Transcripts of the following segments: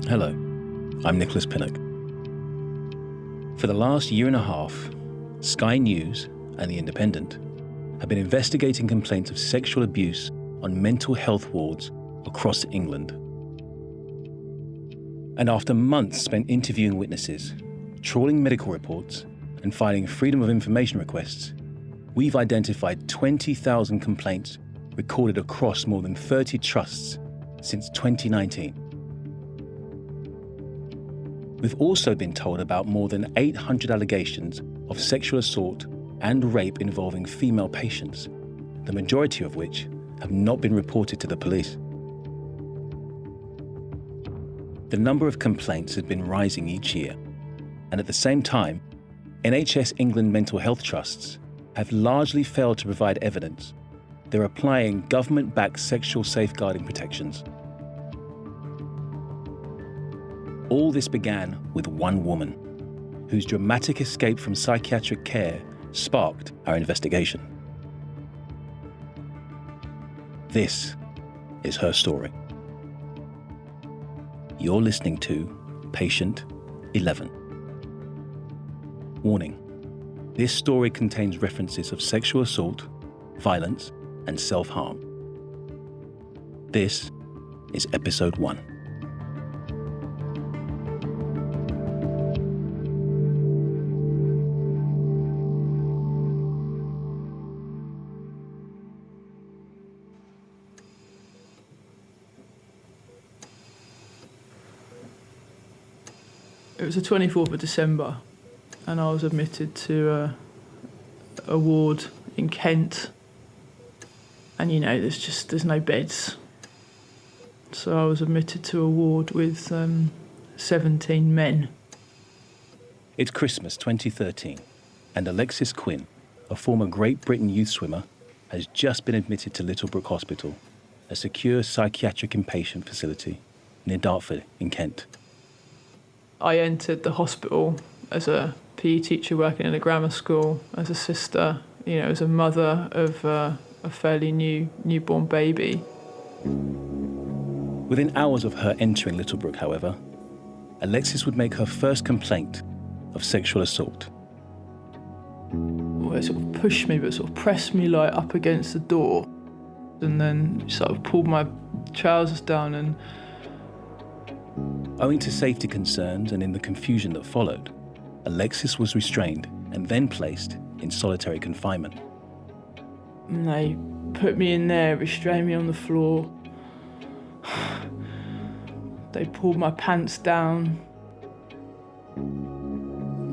Hello, I'm Nicholas Pinnock. For the last year and a half, Sky News and The Independent have been investigating complaints of sexual abuse on mental health wards across England. And after months spent interviewing witnesses, trawling medical reports, and filing Freedom of Information requests, we've identified 20,000 complaints recorded across more than 30 trusts since 2019. We've also been told about more than 800 allegations of sexual assault and rape involving female patients, the majority of which have not been reported to the police. The number of complaints has been rising each year, and at the same time, NHS England mental health trusts have largely failed to provide evidence. They're applying government-backed sexual safeguarding protections. All this began with one woman, whose dramatic escape from psychiatric care sparked our investigation. This is her story. You're listening to Patient 11. Warning: this story contains references of sexual assault, violence, and self-harm. This is episode 1. It was the 24th of December and I was admitted to a ward in Kent, and there's no beds. So I was admitted to a ward with 17 men. It's Christmas 2013 and Alexis Quinn, a former Great Britain youth swimmer, has just been admitted to Littlebrook Hospital, a secure psychiatric inpatient facility near Dartford in Kent. I entered the hospital as a PE teacher working in a grammar school, as a sister, as a mother of a fairly newborn baby. Within hours of her entering Littlebrook, however, Alexis would make her first complaint of sexual assault. Well, it sort of pushed me, but sort of pressed me up against the door, and then sort of pulled my trousers down and... Owing to safety concerns and in the confusion that followed, Alexis was restrained and then placed in solitary confinement. And they put me in there, restrained me on the floor. They pulled my pants down.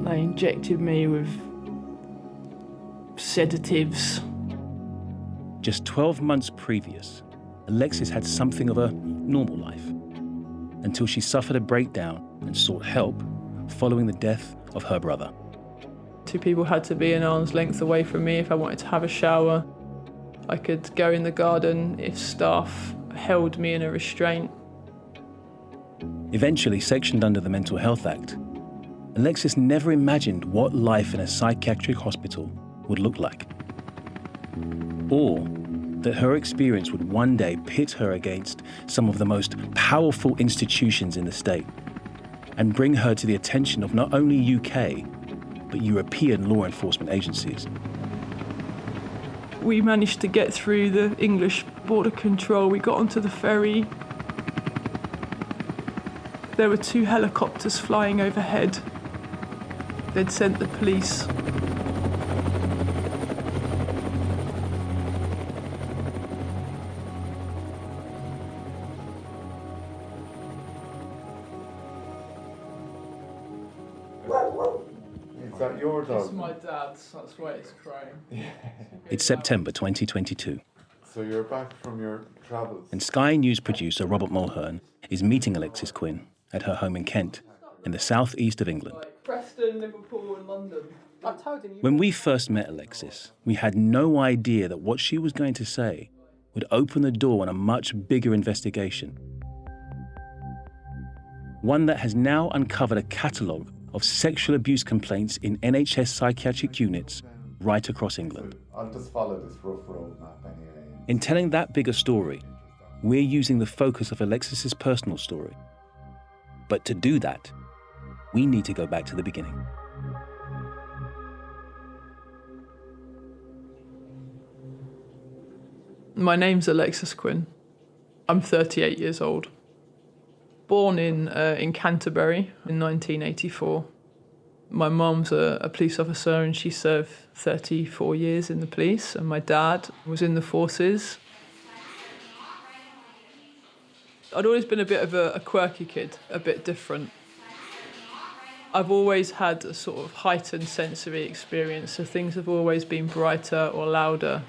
They injected me with sedatives. Just 12 months previous, Alexis had something of a normal life, until she suffered a breakdown and sought help following the death of her brother. 2 people had to be an arm's length away from me if I wanted to have a shower. I could go in the garden if staff held me in a restraint. Eventually sectioned under the Mental Health Act, Alexis never imagined what life in a psychiatric hospital would look like, or that her experience would one day pit her against some of the most powerful institutions in the state and bring her to the attention of not only UK, but European law enforcement agencies. We managed to get through the English border control. We got onto the ferry. There were 2 helicopters flying overhead. They'd sent the police. Is that your dog? It's my dad's, that's why it's crying. It's September 2022. So you're back from your travels. And Sky News producer Robert Mulhern is meeting Alexis Quinn at her home in Kent, in the southeast of England. Preston, Liverpool and London. When we first met Alexis, we had no idea that what she was going to say would open the door on a much bigger investigation. One that has now uncovered a catalogue of sexual abuse complaints in NHS psychiatric units right across England. I'll just follow this rough road map anyway. In telling that bigger story, we're using the focus of Alexis's personal story. But to do that, we need to go back to the beginning. My name's Alexis Quinn. I'm 38 years old. Born in Canterbury in 1984. My mum's a police officer and she served 34 years in the police, and my dad was in the forces. I'd always been a bit of a quirky kid, a bit different. I've always had a sort of heightened sensory experience, so things have always been brighter or louder.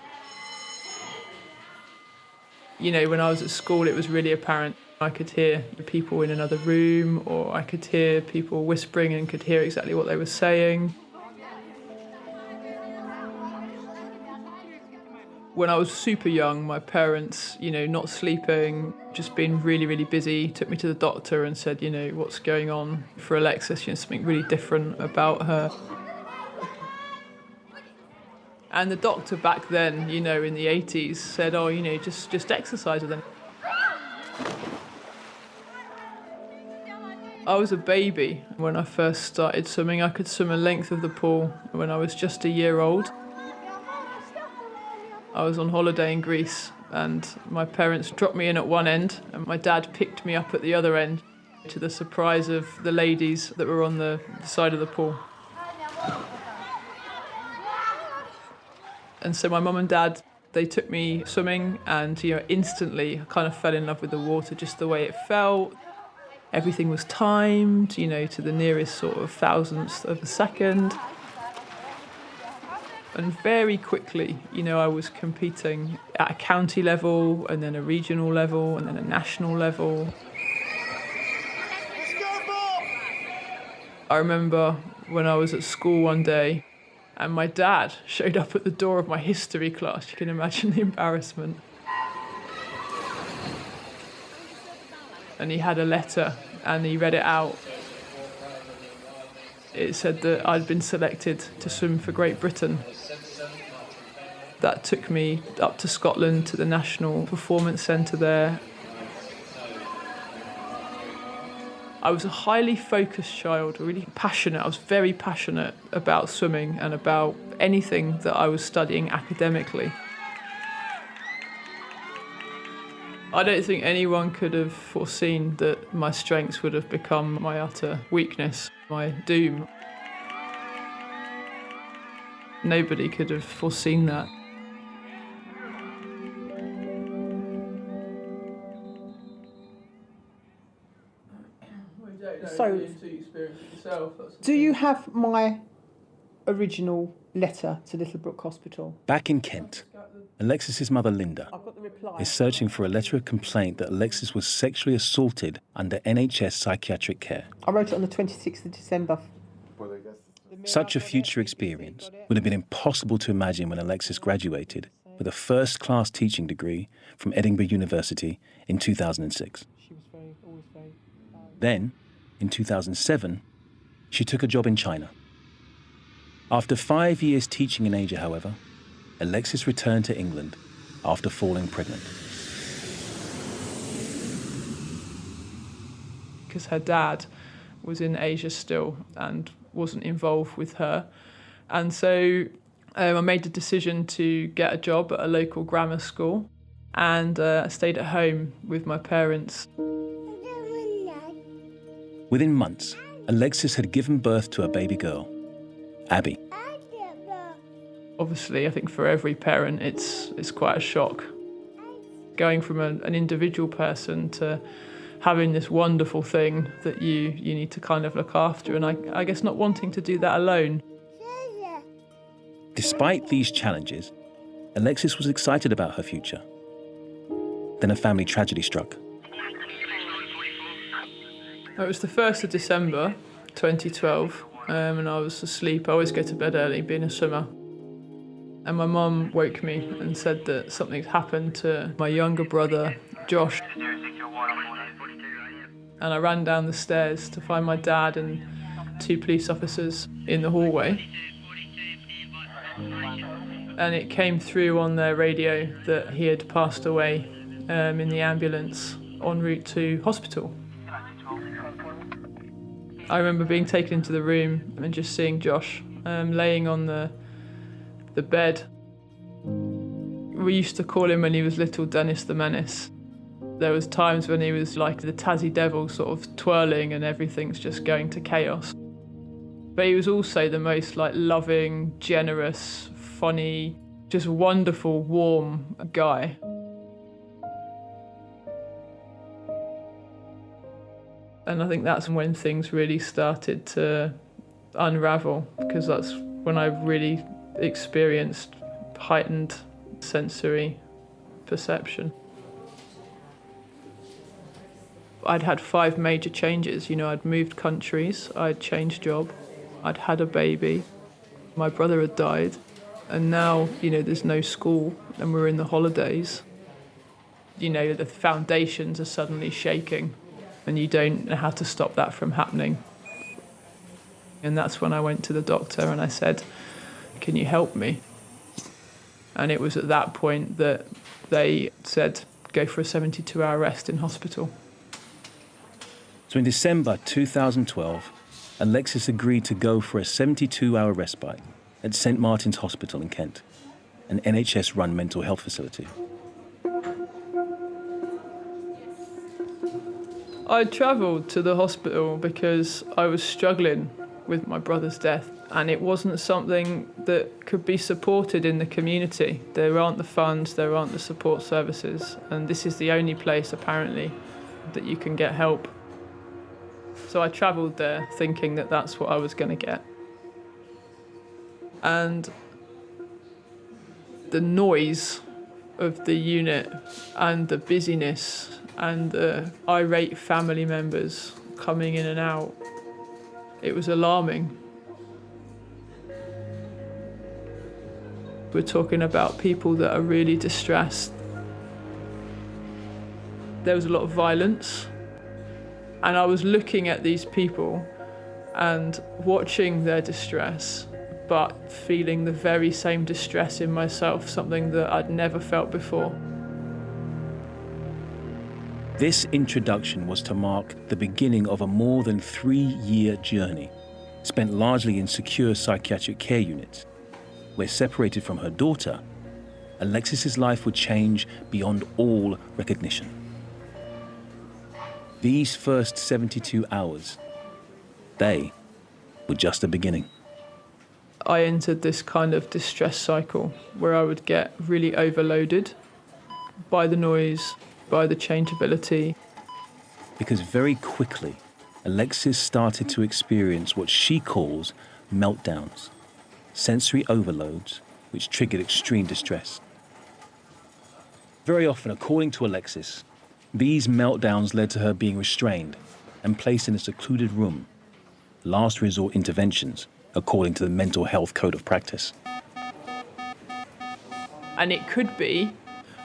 You know, when I was at school, it was really apparent. I could hear the people in another room, or I could hear people whispering and could hear exactly what they were saying. When I was super young, my parents, not sleeping, just being really, really busy, took me to the doctor and said, what's going on for Alexis? Something really different about her. And the doctor back then, in the 80s, said, just exercise with them. I was a baby when I first started swimming. I could swim a length of the pool when I was just a year old. I was on holiday in Greece and my parents dropped me in at one end and my dad picked me up at the other end, to the surprise of the ladies that were on the side of the pool. And so my mum and dad, they took me swimming and, instantly I kind of fell in love with the water, just the way it felt. Everything was timed, to the nearest sort of thousandth of a second. And very quickly, I was competing at a county level and then a regional level and then a national level. I remember when I was at school one day, and my dad showed up at the door of my history class. You can imagine the embarrassment. And he had a letter and he read it out. It said that I'd been selected to swim for Great Britain. That took me up to Scotland to the National Performance Centre there. I was a highly focused child, really passionate. I was very passionate about swimming and about anything that I was studying academically. I don't think anyone could have foreseen that my strengths would have become my utter weakness, my doom. Nobody could have foreseen that. So, do you have my original letter to Littlebrook Hospital? Back in Kent, Alexis's mother, Linda, I've got the reply. is searching for a letter of complaint that Alexis was sexually assaulted under NHS psychiatric care. I wrote it on the 26th of December. Such a future experience would have been impossible to imagine when Alexis graduated with a first-class teaching degree from Edinburgh University in 2006. She was always very... Then, in 2007, she took a job in China. After 5 years teaching in Asia, however, Alexis returned to England after falling pregnant. Because her dad was in Asia still and wasn't involved with her. And so I made the decision to get a job at a local grammar school and I stayed at home with my parents. Within months, Alexis had given birth to a baby girl, Abby. Obviously, I think for every parent, it's quite a shock. Going from an individual person to having this wonderful thing that you need to kind of look after, and I guess not wanting to do that alone. Despite these challenges, Alexis was excited about her future. Then a family tragedy struck. It was the 1st of December 2012, and I was asleep. I always go to bed early, being a swimmer. And my mum woke me and said that something's happened to my younger brother, Josh. And I ran down the stairs to find my dad and 2 police officers in the hallway. And it came through on their radio that he had passed away in the ambulance en route to hospital. I remember being taken into the room and just seeing Josh laying on the bed. We used to call him when he was little Dennis the Menace. There was times when he was like the Tassie Devil, sort of twirling and everything's just going to chaos. But he was also the most like loving, generous, funny, just wonderful, warm guy. And I think that's when things really started to unravel, because that's when I really experienced heightened sensory perception. I'd had 5 major changes. You know, I'd moved countries, I'd changed job, I'd had a baby, my brother had died, and now, you know, there's no school and we're in the holidays. You know, the foundations are suddenly shaking and you don't know how to stop that from happening. And that's when I went to the doctor and I said, "Can you help me?" And it was at that point that they said, "Go for a 72-hour rest in hospital." So in December 2012, Alexis agreed to go for a 72-hour respite at St Martin's Hospital in Kent, an NHS-run mental health facility. I travelled to the hospital because I was struggling with my brother's death, and it wasn't something that could be supported in the community. There aren't the funds, there aren't the support services, and this is the only place, apparently, that you can get help. So I travelled there thinking that that's what I was going to get. And the noise of the unit and the busyness and the irate family members coming in and out, it was alarming. We're talking about people that are really distressed. There was a lot of violence. And I was looking at these people and watching their distress, but feeling the very same distress in myself, something that I'd never felt before. This introduction was to mark the beginning of a more than 3-year journey, spent largely in secure psychiatric care units, where, separated from her daughter, Alexis's life would change beyond all recognition. These first 72 hours, they were just the beginning. I entered this kind of distress cycle where I would get really overloaded by the noise, by the changeability. Because very quickly, Alexis started to experience what she calls meltdowns, sensory overloads which triggered extreme distress. Very often, according to Alexis, these meltdowns led to her being restrained and placed in a secluded room, last resort interventions, according to the Mental Health Code of Practice. And it could be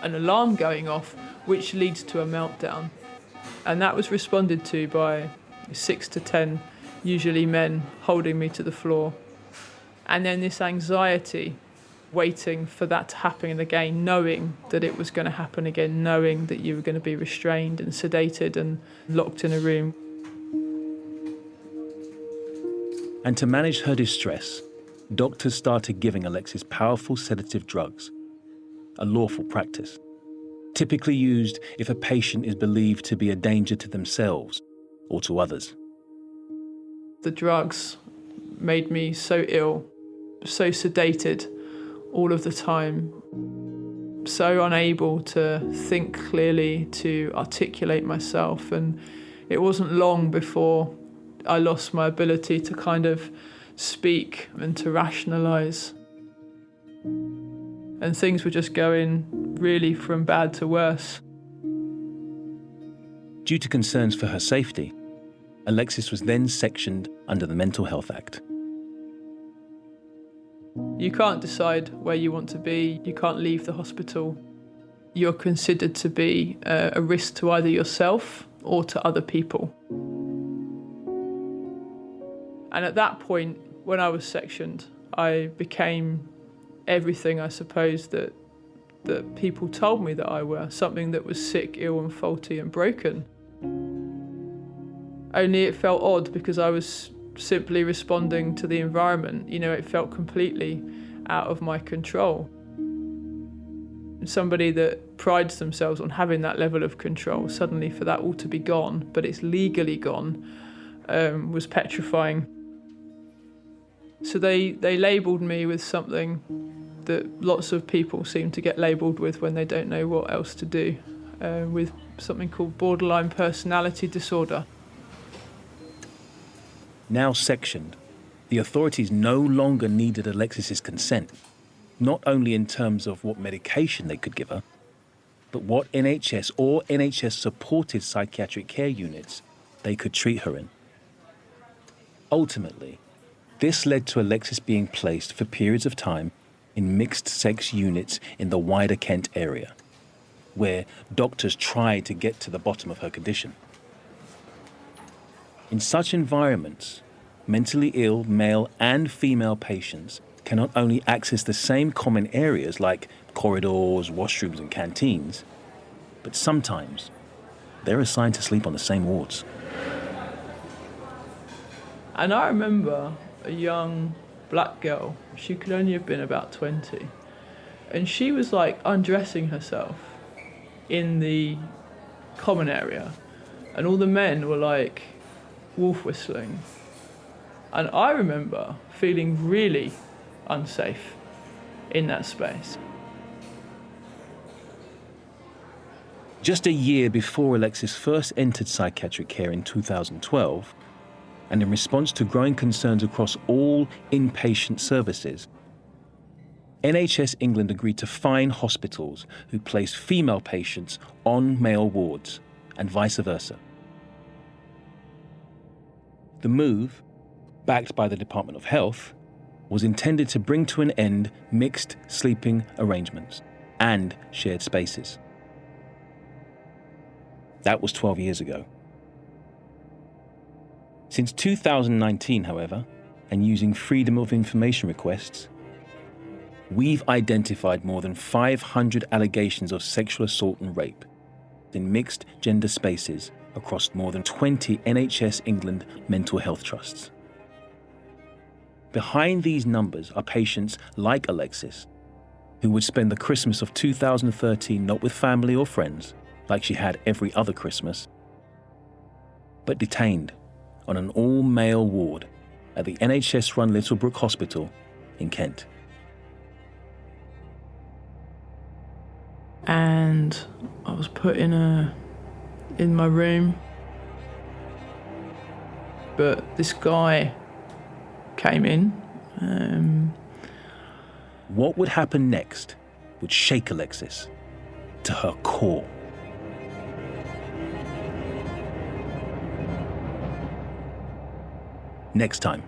an alarm going off which leads to a meltdown. And that was responded to by 6 to 10, usually men, holding me to the floor. And then this anxiety, waiting for that to happen again, knowing that it was going to happen again, knowing that you were going to be restrained and sedated and locked in a room. And to manage her distress, doctors started giving Alexis powerful sedative drugs, a lawful practice, typically used if a patient is believed to be a danger to themselves or to others. The drugs made me so ill, so sedated all of the time, so unable to think clearly, to articulate myself. And it wasn't long before I lost my ability to kind of speak and to rationalise. And things were just going really from bad to worse. Due to concerns for her safety, Alexis was then sectioned under the Mental Health Act. You can't decide where you want to be. You can't leave the hospital. You're considered to be a risk to either yourself or to other people. And at that point, when I was sectioned, I became everything, I suppose, that people told me that I were, something that was sick, ill and faulty and broken. only it felt odd because I was simply responding to the environment. You know, it felt completely out of my control. Somebody that prides themselves on having that level of control, suddenly for that all to be gone, but it's legally gone, was petrifying. So they labelled me with something that lots of people seem to get labelled with when they don't know what else to do, with something called borderline personality disorder. Now sectioned, the authorities no longer needed Alexis's consent, not only in terms of what medication they could give her, but what NHS or NHS-supported psychiatric care units they could treat her in. Ultimately, this led to Alexis being placed for periods of time in mixed-sex units in the wider Kent area, where doctors tried to get to the bottom of her condition. In such environments, mentally ill male and female patients can not only access the same common areas like corridors, washrooms and canteens, but sometimes they're assigned to sleep on the same wards. And I remember a young black girl, she could only have been about 20, and she was like undressing herself in the common area, and all the men were like wolf whistling. And I remember feeling really unsafe in that space. Just a year before Alexis first entered psychiatric care in 2012, and in response to growing concerns across all inpatient services, NHS England agreed to fine hospitals who placed female patients on male wards, and vice versa. The move, backed by the Department of Health, was intended to bring to an end mixed sleeping arrangements and shared spaces. That was 12 years ago. Since 2019, however, and using Freedom of Information requests, we've identified more than 500 allegations of sexual assault and rape in mixed gender spaces across more than 20 NHS England mental health trusts. Behind these numbers are patients like Alexis, who would spend the Christmas of 2013 not with family or friends, like she had every other Christmas, but detained on an all-male ward at the NHS-run Littlebrook Hospital in Kent. And I was put in my room, but this guy came in. What would happen next would shake Alexis to her core. Next time,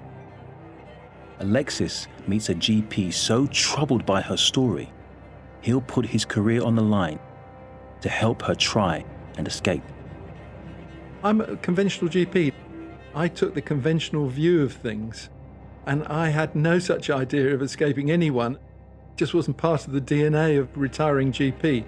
Alexis meets a GP so troubled by her story, he'll put his career on the line to help her try and escape. I'm a conventional GP. I took the conventional view of things, and I had no such idea of escaping anyone. It just wasn't part of the DNA of retiring GP.